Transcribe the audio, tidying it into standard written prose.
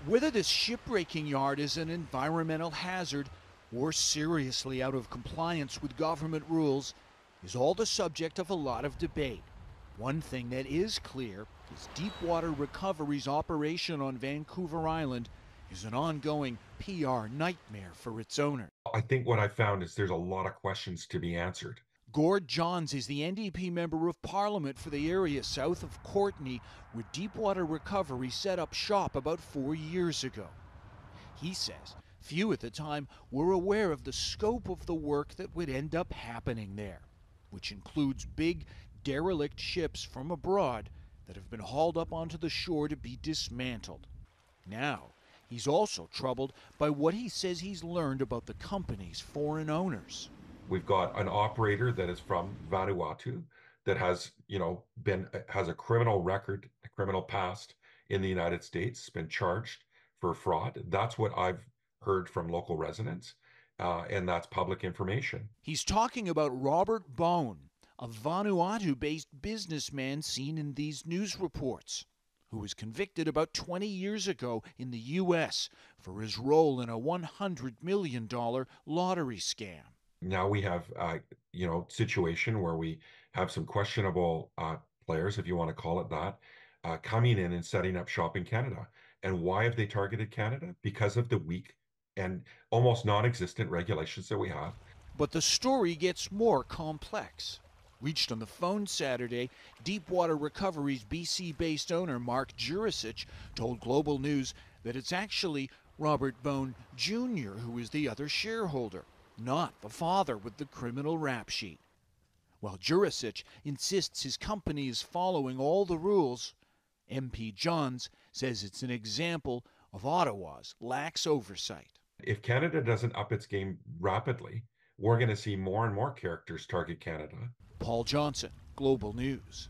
Whether this shipbreaking yard is an environmental hazard or seriously out of compliance with government rules is all the subject of a lot of debate. One thing that is clear is Deepwater Recovery's operation on Vancouver Island is an ongoing PR nightmare for its owner. I think what I found is there's a lot of questions to be answered. Gord Johns is the NDP Member of Parliament for the area south of Courtenay, where Deepwater Recovery set up shop about 4 years ago. He says few at the time were aware of the scope of the work that would end up happening there, which includes big, derelict ships from abroad that have been hauled up onto the shore to be dismantled. Now, he's also troubled by what he says he's learned about the company's foreign owners. We've got an operator that is from Vanuatu that has, has a criminal record, a criminal past in the United States, been charged for fraud. That's what I've heard from local residents, and that's public information. He's talking about Robert Bone, a Vanuatu-based businessman seen in these news reports, who was convicted about 20 years ago in the U.S. for his role in a $100 million lottery scam. Now we have, situation where we have some questionable players, if you want to call it that, coming in and setting up shop in Canada. And why have they targeted Canada? Because of the weak and almost non-existent regulations that we have. But the story gets more complex. Reached on the phone Saturday, Deepwater Recovery's BC-based owner Mark Jurisic told Global News that it's actually Robert Bone Jr. who is the other shareholder, not the father with the criminal rap sheet. While Jurisic insists his company is following all the rules, MP Johns says it's an example of Ottawa's lax oversight. If Canada doesn't up its game rapidly, we're going to see more and more characters target Canada. Paul Johnson, Global News.